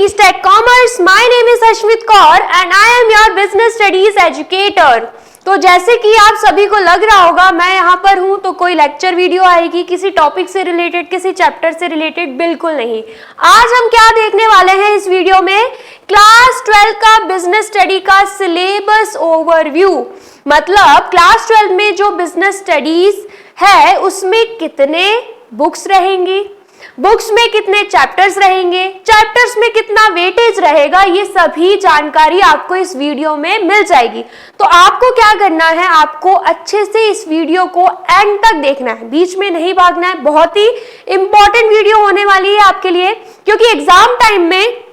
BTech Commerce. My name is Ashmit Kaur and I am your business studies educator. तो जैसे कि आप सभी को लग रहा होगा मैं यहाँ पर हूँ तो कोई लेक्चर वीडियो आएगी किसी टॉपिक से रिलेटेड, किसी चैप्टर से रिलेटेड, बिल्कुल नहीं। आज हम क्या देखने वाले हैं इस वीडियो में, क्लास 12 का बिजनेस स्टडी का सिलेबस ओवरव्यू। मतलब क्लास 12 में जो बिजनेस स्टडीज है उसमें कितने बुक्स रहेंगी, बुक्स में कितने चैप्टर्स रहेंगे, चैप्टर्स में कितना वेटेज रहेगा, ये सभी जानकारी आपको इस वीडियो में मिल जाएगी। तो आपको क्या करना है, आपको अच्छे से इस वीडियो को एंड तक देखना है, बीच में नहीं भागना है। बहुत ही इंपॉर्टेंट वीडियो होने वाली है आपके लिए, क्योंकि एग्जाम टाइम में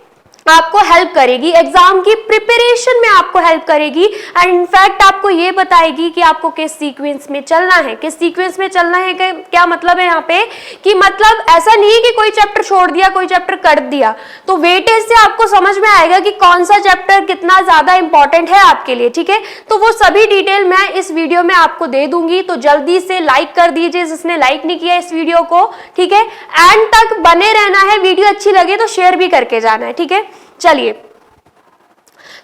आपको हेल्प करेगी, एग्जाम की प्रिपरेशन में आपको हेल्प करेगी एंड इनफैक्ट आपको ये बताएगी कि आपको किस सीक्वेंस में चलना है, किस सीक्वेंस में चलना है। क्या मतलब है यहाँ पे कि मतलब ऐसा नहीं है कि कोई चैप्टर छोड़ दिया, कोई चैप्टर कर दिया, तो वेटेज से आपको समझ में आएगा कि कौन सा चैप्टर कितना ज्यादा इंपॉर्टेंट है आपके लिए। ठीक है, तो वो सभी डिटेल मैं इस वीडियो में आपको दे दूंगी, तो जल्दी से लाइक कर दीजिए जिसने लाइक नहीं किया इस वीडियो को। ठीक है, एंड तक बने रहना है, वीडियो अच्छी लगे तो शेयर भी करके जाना है। ठीक है, चलिए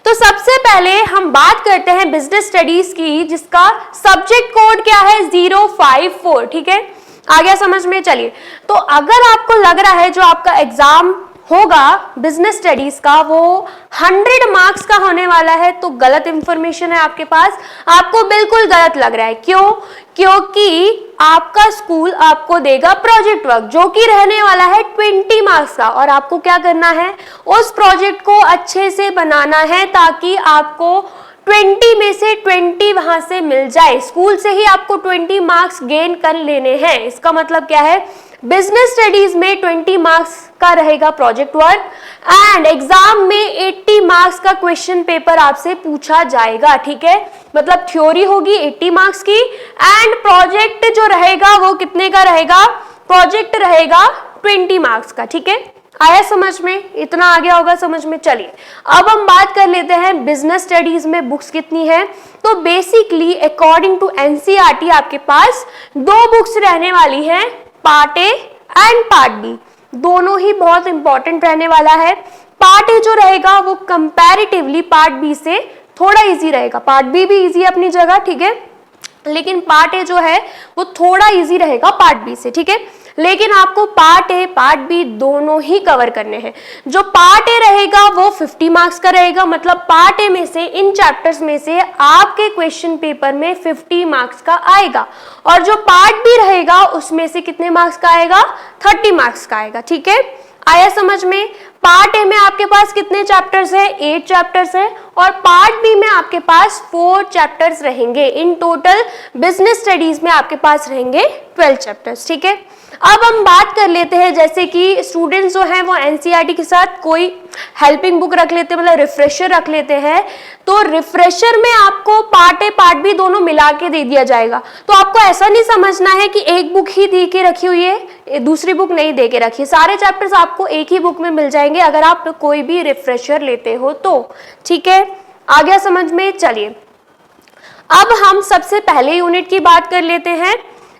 तो सबसे पहले हम बात करते हैं बिजनेस स्टडीज की, जिसका सब्जेक्ट कोड क्या है 054। ठीक है, आ गया समझ में। चलिए, तो अगर आपको लग रहा है जो आपका एग्जाम होगा बिजनेस स्टडीज का वो 100 मार्क्स का होने वाला है, तो गलत इंफॉर्मेशन है आपके पास, आपको बिल्कुल गलत लग रहा है। क्यों? क्योंकि आपका स्कूल आपको देगा प्रोजेक्ट वर्क जो कि रहने वाला है 20 मार्क्स का, और आपको क्या करना है, उस प्रोजेक्ट को अच्छे से बनाना है ताकि आपको 20 में से 20 वहां से मिल जाए। स्कूल से ही आपको 20 मार्क्स गेन कर लेने हैं। इसका मतलब क्या है, बिजनेस स्टडीज में 20 मार्क्स का रहेगा प्रोजेक्ट वर्क एंड एग्जाम में 80 मार्क्स का क्वेश्चन पेपर आपसे पूछा जाएगा। ठीक है, मतलब थ्योरी होगी 80 मार्क्स की एंड प्रोजेक्ट जो रहेगा वो कितने का रहेगा, प्रोजेक्ट रहेगा 20 मार्क्स का। ठीक है, आया समझ में, इतना आ गया होगा समझ में। चलिए अब हम बात कर लेते हैं बिजनेस स्टडीज में बुक्स कितनी है। तो बेसिकली अकॉर्डिंग टू एनसीईआरटी आपके पास 2 बुक्स रहने वाली हैं, part A and part B. दोनों ही बहुत इंपॉर्टेंट रहने वाला है। पार्ट ए जो रहेगा वो कंपैरेटिवली पार्ट बी से थोड़ा इजी रहेगा, पार्ट बी भी इजी है अपनी जगह। ठीक है, लेकिन पार्ट ए जो है वो थोड़ा इजी रहेगा पार्ट बी से। ठीक है, लेकिन आपको पार्ट ए पार्ट बी दोनों ही कवर करने हैं। जो पार्ट ए रहेगा वो 50 मार्क्स का रहेगा, मतलब पार्ट ए में से, इन चैप्टर्स में से आपके क्वेश्चन पेपर में 50 मार्क्स का आएगा, और जो पार्ट बी रहेगा उसमें से कितने मार्क्स का आएगा, 30 मार्क्स का आएगा। ठीक है, आया समझ में। पार्ट ए में आपके पास कितने चैप्टर्स है, 8 चैप्टर्स है, और पार्ट बी में आपके पास 4 चैप्टर्स रहेंगे। इन टोटल बिजनेस स्टडीज में आपके पास रहेंगे 12 चैप्टर्स। ठीक है, अब हम बात कर लेते हैं, जैसे कि स्टूडेंट्स जो हैं वो एनसीईआरटी के साथ कोई हेल्पिंग बुक रख लेते हैं, मतलब रिफ्रेशर रख लेते हैं, तो रिफ्रेशर में आपको पार्ट ए पार्ट बी दोनों मिला के दे दिया जाएगा। तो आपको ऐसा नहीं समझना है कि एक बुक ही दे के रखी हुई है, दूसरी बुक नहीं दे के रखी है। सारे चैप्टर्स आपको एक ही बुक में मिल जाएंगे अगर आप कोई भी रिफ्रेशर लेते हो तो। ठीक है, आ गया समझ में। चलिए अब हम सबसे पहले यूनिट की बात कर लेते हैं,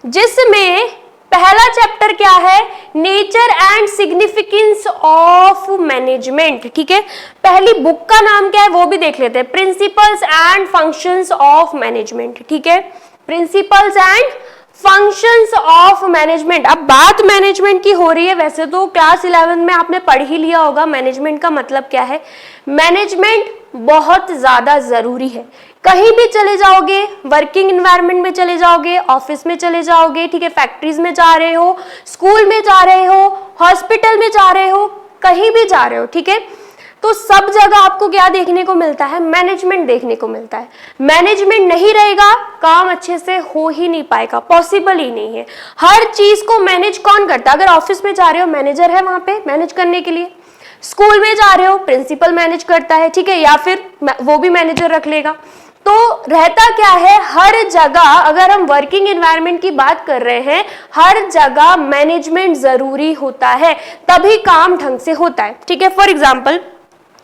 जिसमें पहला चैप्टर क्या है, nature and significance of management. ठीक है, पहली बुक का नाम क्या है वो भी देख लेते हैं, principles and functions of management. ठीक है, principles and functions of management. अब बात मैनेजमेंट की हो रही है, वैसे तो क्लास 11 में आपने पढ़ ही लिया होगा मैनेजमेंट का मतलब क्या है। मैनेजमेंट बहुत ज्यादा जरूरी है। कहीं भी चले जाओगे, वर्किंग एनवायरनमेंट में चले जाओगे, ऑफिस में चले जाओगे, ठीक है, फैक्ट्रीज में जा रहे हो, स्कूल में जा रहे हो, हॉस्पिटल में जा रहे हो, कहीं भी जा रहे हो, ठीक है, तो सब जगह आपको क्या देखने को मिलता है, मैनेजमेंट देखने को मिलता है। मैनेजमेंट नहीं रहेगा काम अच्छे से हो ही नहीं पाएगा, पॉसिबल ही नहीं है। हर चीज को मैनेज कौन करता है, अगर ऑफिस में जा रहे हो मैनेजर है वहां पे मैनेज करने के लिए, स्कूल में जा रहे हो प्रिंसिपल मैनेज करता है, ठीक है, या फिर वो भी मैनेजर रख लेगा। तो रहता क्या है, हर जगह अगर हम वर्किंग एनवायरनमेंट की बात कर रहे हैं, हर जगह मैनेजमेंट जरूरी होता है, तभी काम ढंग से होता है। ठीक है, फॉर एग्जाम्पल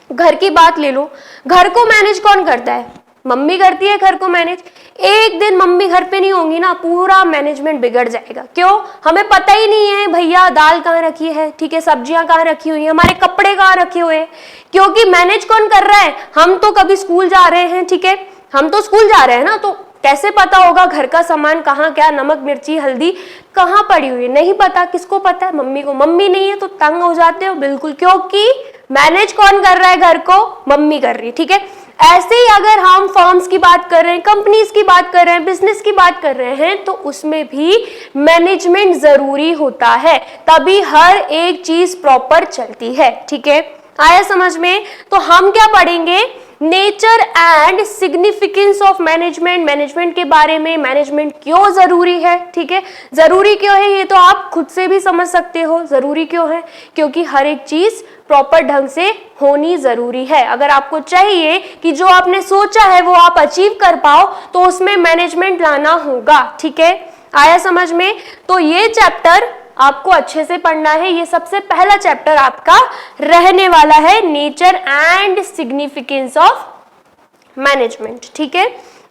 घर की बात ले लो, घर को मैनेज कौन करता है, मम्मी करती है घर को मैनेज। एक दिन मम्मी घर पे नहीं होंगी ना, पूरा मैनेजमेंट बिगड़ जाएगा। क्यों? हमें पता ही नहीं है भैया दाल कहाँ रखी है, ठीक है, सब्जियां कहाँ रखी हुई है, हमारे कपड़े कहाँ रखे हुए हैं, क्योंकि मैनेज कौन कर रहा है? हम तो कभी स्कूल जा रहे हैं, ठीक है, हम तो स्कूल जा रहे हैं ना, तो कैसे पता होगा घर का सामान कहाँ, क्या नमक मिर्ची हल्दी कहाँ पड़ी हुई है? नहीं पता। किसको पता है? मम्मी को। मम्मी नहीं है तो तंग हो जाते हो, बिल्कुल, क्योंकि मैनेज कौन कर रहा है घर को? मम्मी कर रही है, ठीक है। ऐसे ही अगर हम फर्म्स की बात कर रहे हैं, कंपनीज की बात कर रहे हैं, बिजनेस की बात कर रहे हैं, तो उसमें भी मैनेजमेंट जरूरी होता है, तभी हर एक चीज प्रॉपर चलती है, ठीक है। आया समझ में? तो हम क्या पढ़ेंगे? Nature and significance of management, management के बारे में, मैनेजमेंट क्यों जरूरी है, ठीक है। जरूरी क्यों है ये तो आप खुद से भी समझ सकते हो। जरूरी क्यों है? क्योंकि हर एक चीज प्रॉपर ढंग से होनी जरूरी है। अगर आपको चाहिए कि जो आपने सोचा है वो आप अचीव कर पाओ, तो उसमें मैनेजमेंट लाना होगा, ठीक है। आया समझ में? तो ये चैप्टर आपको अच्छे से पढ़ना है। ये सबसे पहला चैप्टर आपका रहने वाला है, nature and significance of management, ठीक है।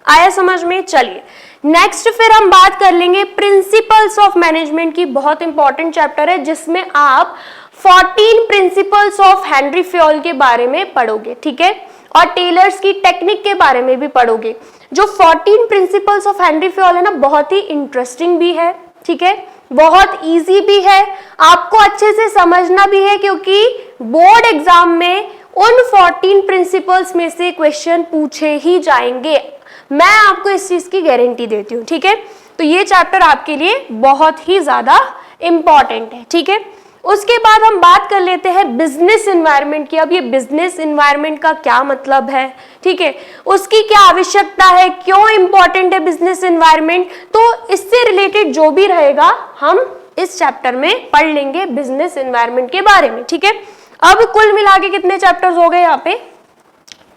आया समझ में? चलिए नेक्स्ट फिर हम बात कर लेंगे प्रिंसिपल्स ऑफ मैनेजमेंट की। बहुत इंपॉर्टेंट चैप्टर है जिसमें आप 14 प्रिंसिपल्स ऑफ हेनरी फ्योल के बारे में पढ़ोगे, ठीक है, और टेलर्स की टेक्निक के बारे में भी पढ़ोगे। जो 14 प्रिंसिपल्स ऑफ हेनरी फ्योल है ना, बहुत ही इंटरेस्टिंग भी है, ठीक है, बहुत इजी भी है, आपको अच्छे से समझना भी है, क्योंकि बोर्ड एग्जाम में उन 14 प्रिंसिपल्स में से क्वेश्चन पूछे ही जाएंगे। मैं आपको इस चीज की गारंटी देती हूँ, ठीक है। तो ये चैप्टर आपके लिए बहुत ही ज्यादा इंपॉर्टेंट है, ठीक है। उसके बाद हम बात कर लेते हैं बिजनेस एनवायरनमेंट की। अब ये बिजनेस एनवायरनमेंट का क्या मतलब है, ठीक है, उसकी क्या आवश्यकता है, क्यों इंपॉर्टेंट है बिजनेस एनवायरनमेंट, तो इससे रिलेटेड जो भी रहेगा हम इस चैप्टर में पढ़ लेंगे बिजनेस एनवायरनमेंट के बारे में, ठीक है। अब कुल मिला के कितने चैप्टर्स हो गए यहाँ पे?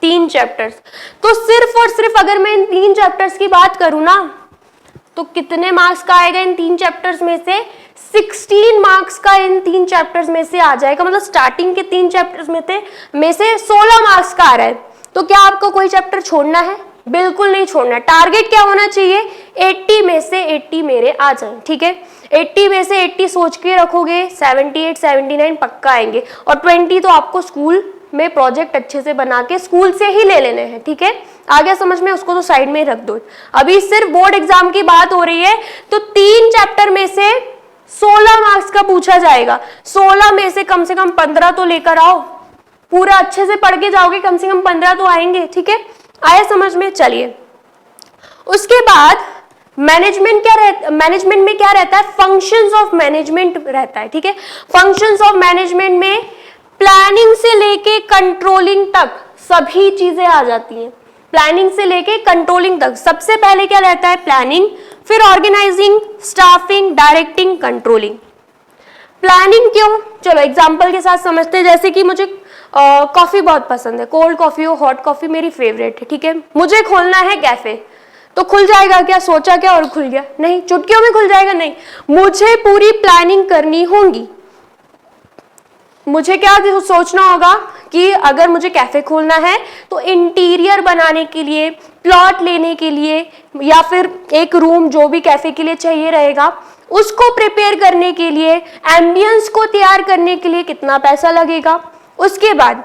3 चैप्टर्स। तो सिर्फ और सिर्फ अगर मैं इन 3 चैप्टर्स की बात करूं ना, तो कितने मार्क्स का आएगा इन 3 चैप्टर्स में से? 16 मार्क्स का इन 3 चैप्टर्स में से आ जाएगा। मतलब स्टार्टिंग के 3 चैप्टर्स में से 16 मार्क्स का आ रहा है। तो क्या आपको कोई चैप्टर छोड़ना है? बिल्कुल नहीं छोड़ना है। टारगेट क्या होना चाहिए? 80 में से 80 मेरे आ जाए, ठीक है। 80 में से 80 सोच के रखोगे, 78 79 पक्का आएंगे, और 20 तो आपको स्कूल में प्रोजेक्ट अच्छे से बना के स्कूल से ही ले लेने हैं, ठीक है। आगे समझ में? उसको तो साइड में रख दो। अभी सिर्फ बोर्ड एग्जाम की बात हो रही है, तो 3 चैप्टर में से 16 मार्क्स का पूछा जाएगा। 16 में से कम 15 तो लेकर आओ। पूरा अच्छे से पढ़ के जाओगे, कम से कम 15 तो आएंगे, ठीक है। आया समझ में? चलिए उसके बाद मैनेजमेंट में क्या रहता है? फंक्शंस ऑफ मैनेजमेंट रहता है, ठीक है। फंक्शंस ऑफ मैनेजमेंट में प्लानिंग से लेके कंट्रोलिंग तक सभी चीजें आ जाती हैं। प्लानिंग से लेके कंट्रोलिंग तक सबसे पहले क्या रहता है? प्लानिंग, फिर organising, staffing, directing, controlling. Planning क्यों? चलो एग्जांपल के साथ समझते हैं। जैसे कि मुझे कॉफी बहुत पसंद है, कोल्ड कॉफी हो हॉट कॉफी मेरी फेवरेट है, ठीक है। मुझे खोलना है कैफे, तो खुल जाएगा क्या? सोचा क्या और खुल गया? नहीं। चुटकियों में खुल जाएगा? नहीं। मुझे पूरी प्लानिंग करनी होगी। मुझे क्या सोचना होगा कि अगर मुझे कैफे खोलना है तो इंटीरियर बनाने के लिए, प्लॉट लेने के लिए, या फिर एक रूम जो भी कैफे के लिए चाहिए रहेगा, उसको प्रिपेयर करने के लिए, एम्बियंस को तैयार करने के लिए कितना पैसा लगेगा। उसके बाद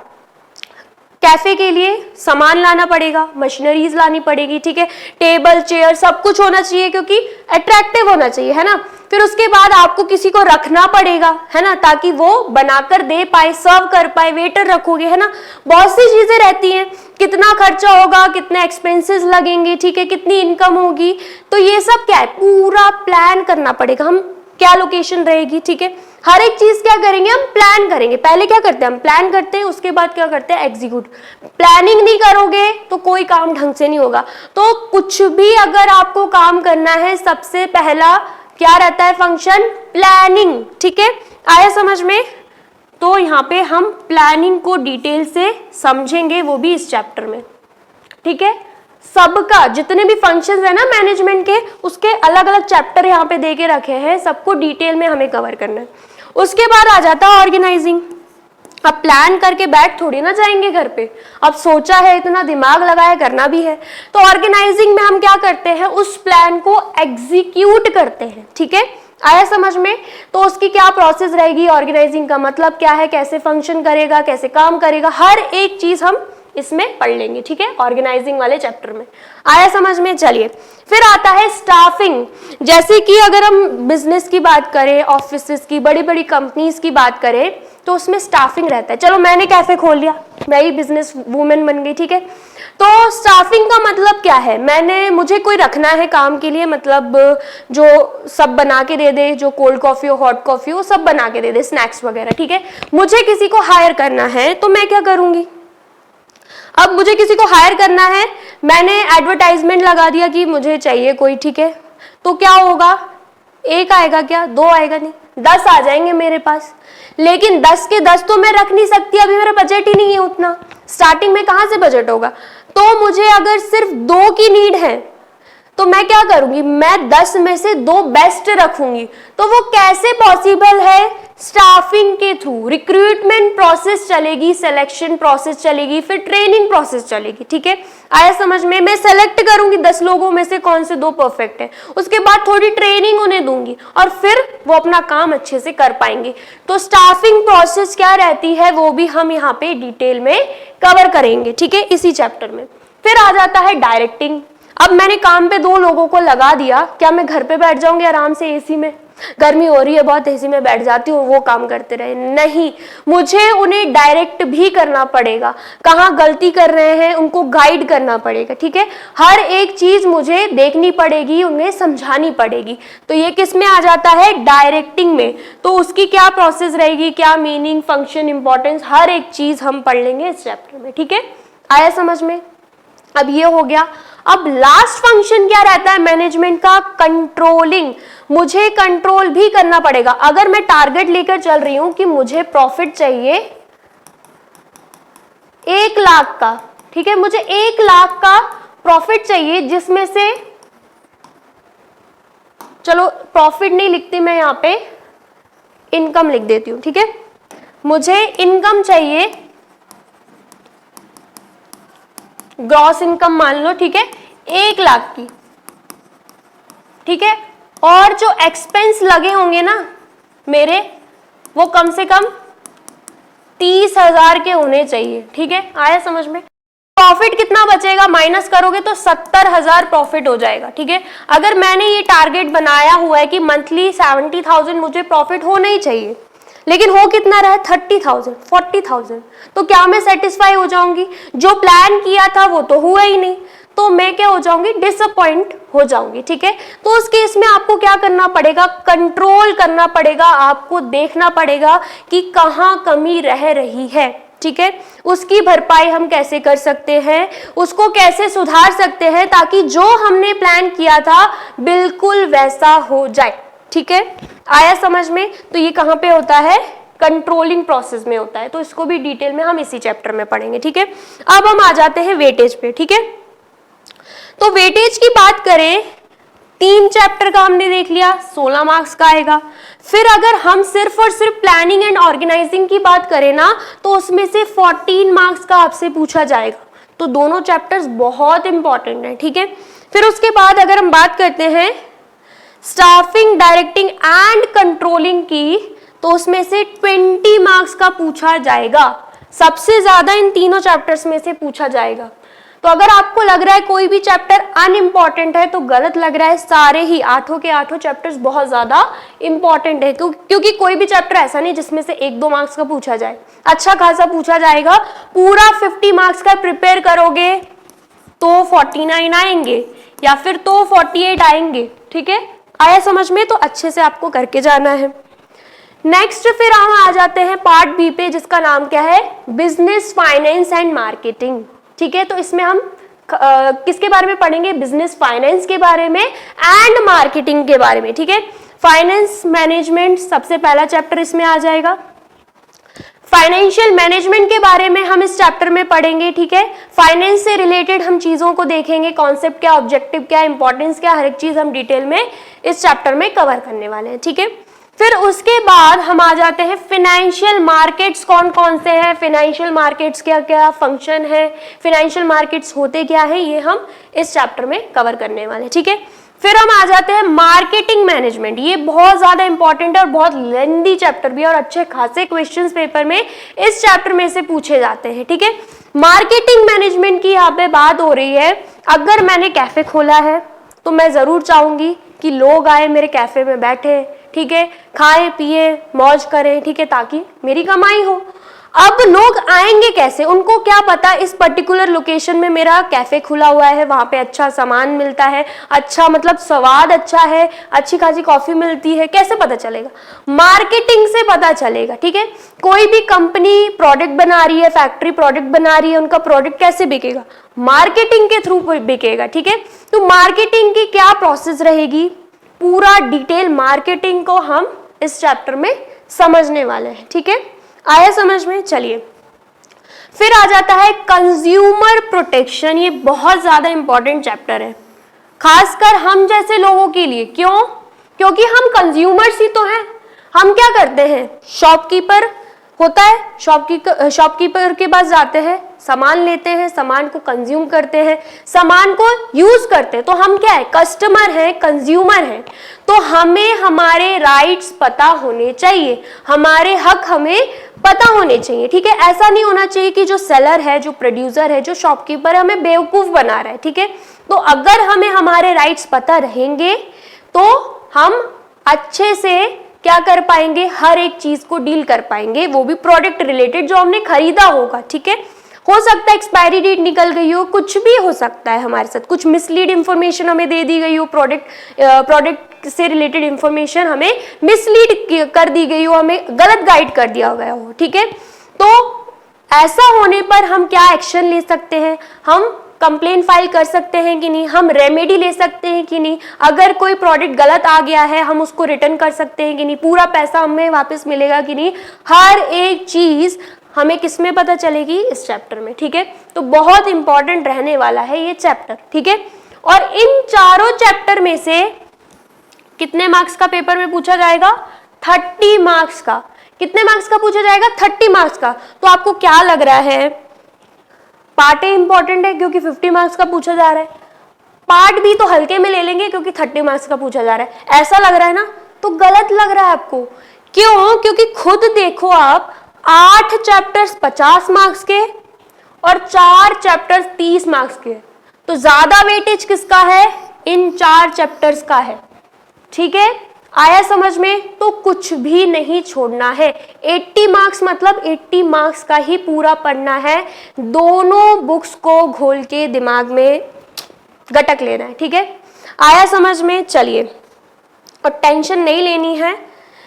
कैफे के लिए सामान लाना पड़ेगा, मशीनरीज लानी पड़ेगी, ठीक है, टेबल चेयर सब कुछ होना चाहिए, क्योंकि अट्रैक्टिव होना चाहिए, है ना। फिर उसके बाद आपको किसी को रखना पड़ेगा, है ना, ताकि वो बनाकर दे पाए, सर्व कर पाए, वेटर रखोगे, है ना। बहुत सी चीजें रहती हैं, कितना खर्चा होगा, कितने एक्सपेंसेस लगेंगे, ठीक है, कितनी इनकम होगी, तो ये सब क्या है? पूरा प्लान करना पड़ेगा। हम क्या लोकेशन रहेगी, ठीक है, हर एक चीज क्या करेंगे? हम प्लान करेंगे। पहले क्या करते हैं? हम प्लान करते हैं, उसके बाद क्या करते हैं? एग्जीक्यूट। प्लानिंग नहीं करोगे तो कोई काम ढंग से नहीं होगा। तो कुछ भी अगर आपको काम करना है, सबसे पहला क्या रहता है फंक्शन? प्लानिंग, ठीक है। आया समझ में? तो यहाँ पे हम प्लानिंग को डिटेल से समझेंगे, वो भी इस चैप्टर में, ठीक है। सबका जितने भी फंक्शंस है ना मैनेजमेंट के, उसके अलग अलग चैप्टर यहाँ पे दे के रखे हैं, सबको डिटेल में हमें कवर करना है। उसके बाद आ जाता है ऑर्गेनाइजिंग। अब प्लान करके बैठ थोड़ी ना जाएंगे घर पे, अब सोचा है, इतना दिमाग लगाया, करना भी है। तो ऑर्गेनाइजिंग में हम क्या करते हैं, उस प्लान को एग्जीक्यूट करते हैं। ठीक है, आया समझ में? तो उसकी क्या प्रोसेस रहेगी, ऑर्गेनाइजिंग का मतलब क्या है, कैसे फंक्शन करेगा, कैसे काम करेगा, हर एक चीज हम इसमें पढ़ लेंगे। ठीक है, ऑर्गेनाइजिंग वाले चैप्टर में। आया समझ में? चलिए, फिर आता है स्टाफिंग। जैसे कि अगर हम बिजनेस की बात करें, ऑफिसेस की, बड़ी बड़ी कंपनीज की बात करें, तो उसमें स्टाफिंग रहता है। चलो मैंने कैफे खोल लिया, मैं ही बिजनेस वूमेन बन गई। ठीक है, तो स्टाफिंग का मतलब क्या है, मुझे कोई रखना है काम के लिए, मतलब जो सब बना के दे दे, जो कोल्ड कॉफी हो, हॉट कॉफी हो, सब बना के दे दे, स्नैक्स वगैरह। ठीक है, मुझे किसी को हायर करना है, तो मैं क्या करूंगी, अब मुझे किसी को हायर करना है, मैंने एडवर्टाइजमेंट लगा दिया कि मुझे चाहिए कोई। ठीक है, तो क्या होगा, एक आएगा क्या, दो आएगा नहीं, 10 आ जाएंगे मेरे पास। लेकिन 10 के 10 तो मैं रख नहीं सकती, अभी मेरा बजट ही नहीं है उतना, स्टार्टिंग में कहां से बजट होगा। तो मुझे अगर सिर्फ 2 की नीड है, तो मैं क्या करूंगी, मैं 10 में से 2 बेस्ट रखूंगी। तो वो कैसे पॉसिबल है, स्टाफिंग के थ्रू। रिक्रूटमेंट प्रोसेस चलेगी, सिलेक्शन प्रोसेस चलेगी, फिर ट्रेनिंग प्रोसेस चलेगी। ठीक है, आया समझ में? मैं सेलेक्ट करूंगी 10 लोगों में से कौन से 2 परफेक्ट है, उसके बाद थोड़ी ट्रेनिंग उन्हें दूंगी और फिर वो अपना काम अच्छे से कर पाएंगे। तो स्टाफिंग प्रोसेस क्या रहती है, वो भी हम यहाँ पे डिटेल में कवर करेंगे। ठीक है, इसी चैप्टर में। फिर आ जाता है डायरेक्टिंग। अब मैंने काम पे 2 लोगों को लगा दिया, क्या मैं घर पे बैठ जाऊंगी आराम से एसी में, गर्मी हो रही है बहुत, एसी में बैठ जाती हूँ, वो काम करते रहे? नहीं, मुझे उन्हें डायरेक्ट भी करना पड़ेगा, कहाँ गलती कर रहे हैं उनको गाइड करना पड़ेगा। ठीक है, हर एक चीज मुझे देखनी पड़ेगी, उन्हें समझानी पड़ेगी। तो ये किस में आ जाता है, डायरेक्टिंग में। तो उसकी क्या प्रोसेस रहेगी, क्या मीनिंग, फंक्शन, इंपॉर्टेंस, हर एक चीज हम पढ़ लेंगे इस चैप्टर में। ठीक है, आया समझ में? अब ये हो गया। अब लास्ट फंक्शन क्या रहता है मैनेजमेंट का, कंट्रोलिंग। मुझे कंट्रोल भी करना पड़ेगा। अगर मैं टारगेट लेकर चल रही हूं कि मुझे प्रॉफिट चाहिए 1 लाख का, ठीक है, मुझे 1 लाख का प्रॉफिट चाहिए, जिसमें से, चलो प्रॉफिट नहीं लिखती मैं यहां पे, इनकम लिख देती हूं। ठीक है, मुझे इनकम चाहिए, ग्रॉस इनकम मान लो। ठीक है, 1 लाख की। ठीक है, और जो एक्सपेंस लगे होंगे ना मेरे, वो कम से कम 30,000 के होने चाहिए। ठीक है, आया समझ में? प्रॉफिट कितना बचेगा, माइनस करोगे तो 70,000 प्रॉफिट हो जाएगा। ठीक है, अगर मैंने ये टारगेट बनाया हुआ है कि मंथली 70,000 मुझे प्रॉफिट होना ही चाहिए, लेकिन हो कितना रहा है, 30,000, 40,000, तो क्या मैं सेटिस्फाई हो जाऊंगी? जो प्लान किया था वो तो हुआ ही नहीं, तो मैं क्या हो जाऊंगी, डिसअपॉइंट हो जाऊंगी। ठीक है, तो उस केस में आपको क्या करना पड़ेगा, कंट्रोल करना पड़ेगा, आपको देखना पड़ेगा कि कहां कमी रह रही है। ठीक है, उसकी भरपाई हम कैसे कर सकते हैं, उसको कैसे सुधार सकते हैं, ताकि जो हमने प्लान किया था बिल्कुल वैसा हो जाए। ठीक है, आया समझ में? तो ये कहां पे होता है, कंट्रोलिंग प्रोसेस में होता है। तो इसको भी डिटेल में हम इसी चैप्टर में पढ़ेंगे। ठीक है, अब हम आ जाते हैं वेटेज पे। ठीक है, तो वेटेज की बात करें, 3 चैप्टर का हमने देख लिया, 16 मार्क्स का आएगा। फिर अगर हम सिर्फ और सिर्फ प्लानिंग एंड ऑर्गेनाइजिंग की बात करें ना, तो उसमें से 14 मार्क्स का आपसे पूछा जाएगा। तो दोनों चैप्टर्स बहुत इंपॉर्टेंट है। ठीक है, फिर उसके बाद अगर हम बात करते हैं स्टाफिंग, डायरेक्टिंग एंड कंट्रोलिंग की, तो उसमें से 20 मार्क्स का पूछा जाएगा। सबसे ज्यादा इन तीनों चैप्टर्स में से पूछा जाएगा। तो अगर आपको लग रहा है कोई भी चैप्टर अनइम्पॉर्टेंट है, तो गलत लग रहा है। सारे ही 8 के 8 चैप्टर्स बहुत ज्यादा इंपॉर्टेंट है, क्योंकि कोई भी चैप्टर ऐसा नहीं जिसमें से 1-2 मार्क्स का पूछा जाए, अच्छा खासा पूछा जाएगा। पूरा 50 मार्क्स का प्रिपेयर करोगे तो 49 आएंगे, या फिर तो 48 आएंगे। ठीक है, आया समझ में? तो अच्छे से आपको करके जाना है। नेक्स्ट फिर हम आ जाते हैं पार्ट बी पे, जिसका नाम क्या है, बिजनेस, फाइनेंस एंड मार्केटिंग। ठीक है, तो इसमें हम किसके बारे में पढ़ेंगे, बिजनेस फाइनेंस के बारे में एंड मार्केटिंग के बारे में। ठीक है, फाइनेंस मैनेजमेंट सबसे पहला चैप्टर इसमें आ जाएगा। फाइनेंशियल मैनेजमेंट के बारे में हम इस चैप्टर में पढ़ेंगे। ठीक है, फाइनेंस से रिलेटेड हम चीजों को देखेंगे, कॉन्सेप्ट क्या, ऑब्जेक्टिव क्या, इंपॉर्टेंस क्या, हर एक चीज हम डिटेल में इस चैप्टर में कवर करने वाले हैं। ठीक है, फिर उसके बाद हम आ जाते हैं फाइनेंशियल मार्केट्स कौन कौन से हैं, फाइनेंशियल मार्केट्स क्या क्या फंक्शन है, फाइनेंशियल मार्केट्स होते क्या है, ये हम इस चैप्टर में कवर करने वाले हैं, ठीक है। फिर हम आ जाते हैं मार्केटिंग मैनेजमेंट, ये बहुत ज्यादा इंपॉर्टेंट है और बहुत लेंथी चैप्टर भी है और अच्छे खासे क्वेश्चंस पेपर में इस चैप्टर में से पूछे जाते हैं, ठीक है। मार्केटिंग मैनेजमेंट की यहाँ पे बात हो रही है। अगर मैंने कैफे खोला है तो मैं जरूर चाहूंगी कि लोग आए मेरे कैफे में बैठे, ठीक है, खाएं पिए मौज करें, ठीक है, ताकि मेरी कमाई हो। अब लोग आएंगे कैसे, उनको क्या पता इस पर्टिकुलर लोकेशन में मेरा कैफे खुला हुआ है, वहां पे अच्छा सामान मिलता है, अच्छा मतलब स्वाद अच्छा है, अच्छी खासी कॉफी मिलती है, कैसे पता चलेगा? मार्केटिंग से पता चलेगा, ठीक है। कोई भी कंपनी प्रोडक्ट बना रही है, फैक्ट्री प्रोडक्ट बना रही है, उनका प्रोडक्ट कैसे बिकेगा? मार्केटिंग के थ्रू बिकेगा, ठीक है। तो मार्केटिंग की क्या प्रोसेस रहेगी, पूरा डिटेल मार्केटिंग को हम इस चैप्टर में समझने वाले हैं, ठीक है। आया समझ में? चलिए फिर आ जाता है कंज्यूमर प्रोटेक्शन। ये बहुत ज्यादा इंपॉर्टेंट चैप्टर है, खासकर हम जैसे लोगों के लिए। क्यों? क्योंकि हम कंज्यूमर्स ही तो हैं। हम क्या करते हैं, शॉपकीपर होता है, शॉपकीपर के पास जाते हैं, सामान लेते हैं, सामान को कंज्यूम करते हैं, सामान को यूज करते हैं। तो हम क्या है, कस्टमर हैं, कंज्यूमर हैं। तो हमें हमारे राइट्स पता होने चाहिए, हमारे हक हमें पता होने चाहिए, ठीक है। ऐसा नहीं होना चाहिए कि जो सेलर है, जो प्रोड्यूसर है, जो शॉपकीपर है, हमें बेवकूफ बना रहा है, ठीक है। तो अगर हमें हमारे राइट्स पता रहेंगे तो हम अच्छे से क्या कर पाएंगे, हर एक चीज को डील कर पाएंगे, वो भी प्रोडक्ट रिलेटेड जो हमने खरीदा होगा, ठीक है। हो सकता है एक्सपायरी डेट निकल गई हो, कुछ भी हो सकता है हमारे साथ, कुछ मिसलीड इंफॉर्मेशन हमें दे दी गई हो, प्रोडक्ट से रिलेटेड इंफॉर्मेशन हमें मिसलीड कर दी गई हो, हमें गलत गाइड कर दिया गया हो, ठीक है। तो ऐसा होने पर हम क्या एक्शन ले सकते हैं, हम कंप्लेन फाइल कर सकते हैं कि नहीं, हम रेमेडी ले सकते हैं कि नहीं, अगर कोई प्रोडक्ट गलत आ गया है हम उसको रिटर्न कर सकते हैं कि नहीं, पूरा पैसा हमें वापस मिलेगा कि नहीं, हर एक चीज हमें किस में पता चलेगी, इस चैप्टर में, ठीक है। तो बहुत इंपॉर्टेंट रहने वाला है ये चैप्टर, ठीक है। और इन चारों चैप्टर में से कितने मार्क्स का पेपर में पूछा जाएगा, 30 मार्क्स का। कितने मार्क्स का पूछा जाएगा, 30 मार्क्स का। तो आपको क्या लग रहा है, पार्ट ए इंपॉर्टेंट है क्योंकि 50 मार्क्स का पूछा जा रहा है, पार्ट बी तो हल्के में ले लेंगे क्योंकि 30 मार्क्स का पूछा जा रहा है, ऐसा लग रहा है ना? तो गलत लग रहा है आपको। क्यों? क्योंकि खुद देखो आप, 8 चैप्टर्स 50 मार्क्स के और 4 चैप्टर्स 30 मार्क्स के, तो ज्यादा वेटेज किसका है, इन 4 चैप्टर्स का है, ठीक है। आया समझ में? तो कुछ भी नहीं छोड़ना है। 80 मार्क्स मतलब 80 मार्क्स का ही पूरा पढ़ना है, दोनों बुक्स को घोल के दिमाग में गटक लेना है, ठीक है। आया समझ में? चलिए, और टेंशन नहीं लेनी है।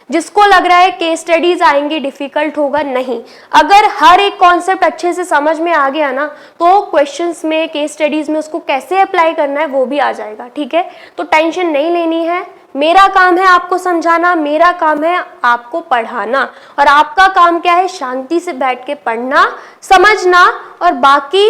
जिसको लग रहा है केस स्टडीज आएंगी डिफिकल्ट होगा, नहीं, अगर हर एक कॉन्सेप्ट अच्छे से समझ में आ गया ना तो क्वेश्चंस में, केस स्टडीज में उसको कैसे अप्लाई करना है वो भी आ जाएगा, ठीक है। तो टेंशन नहीं लेनी है। मेरा काम है आपको समझाना, मेरा काम है आपको पढ़ाना, और आपका काम क्या है, शांति से बैठ के पढ़ना, समझना, और बाकी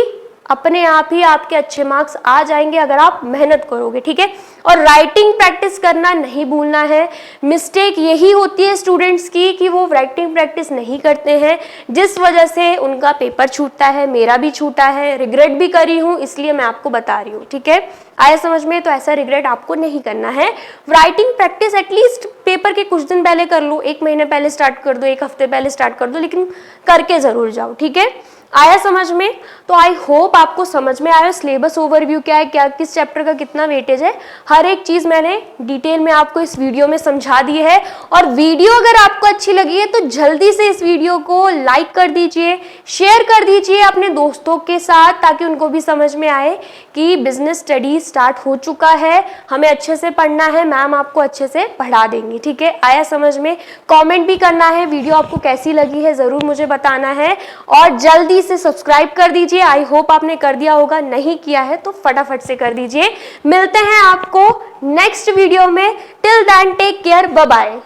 अपने आप ही आपके अच्छे मार्क्स आ जाएंगे अगर आप मेहनत करोगे, ठीक है। और राइटिंग प्रैक्टिस करना नहीं भूलना है। मिस्टेक यही होती है स्टूडेंट्स की कि वो राइटिंग प्रैक्टिस नहीं करते हैं, जिस वजह से उनका पेपर छूटता है, मेरा भी छूटा है, रिग्रेट भी करी हूँ, इसलिए मैं आपको बता रही हूँ, ठीक है। आया समझ में? तो ऐसा रिग्रेट आपको नहीं करना है। राइटिंग प्रैक्टिस एटलीस्ट पेपर के कुछ दिन पहले कर लो, 1 महीने पहले स्टार्ट कर दो, 1 हफ्ते पहले स्टार्ट कर दो, लेकिन करके जरूर जाओ, ठीक है। आया समझ में? तो आई होप आपको समझ में आया सिलेबस ओवरव्यू क्या है, क्या किस चैप्टर का कितना वेटेज है, हर एक चीज मैंने डिटेल में आपको इस वीडियो में समझा दी है। और वीडियो अगर आपको अच्छी लगी है तो जल्दी से इस वीडियो को लाइक कर दीजिए, शेयर कर दीजिए अपने दोस्तों के साथ, ताकि उनको भी समझ में आए कि बिजनेस स्टडीज स्टार्ट हो चुका है, हमें अच्छे से पढ़ना है, मैम आपको अच्छे से पढ़ा देंगी, ठीक है। आया समझ में? कमेंट भी करना है, वीडियो आपको कैसी लगी है जरूर मुझे बताना है, और जल्दी से सब्सक्राइब कर दीजिए। आई होप आपने कर दिया होगा, नहीं किया है तो फटाफट से कर दीजिए। मिलते हैं आपको नेक्स्ट वीडियो में। Till then take care, bye bye.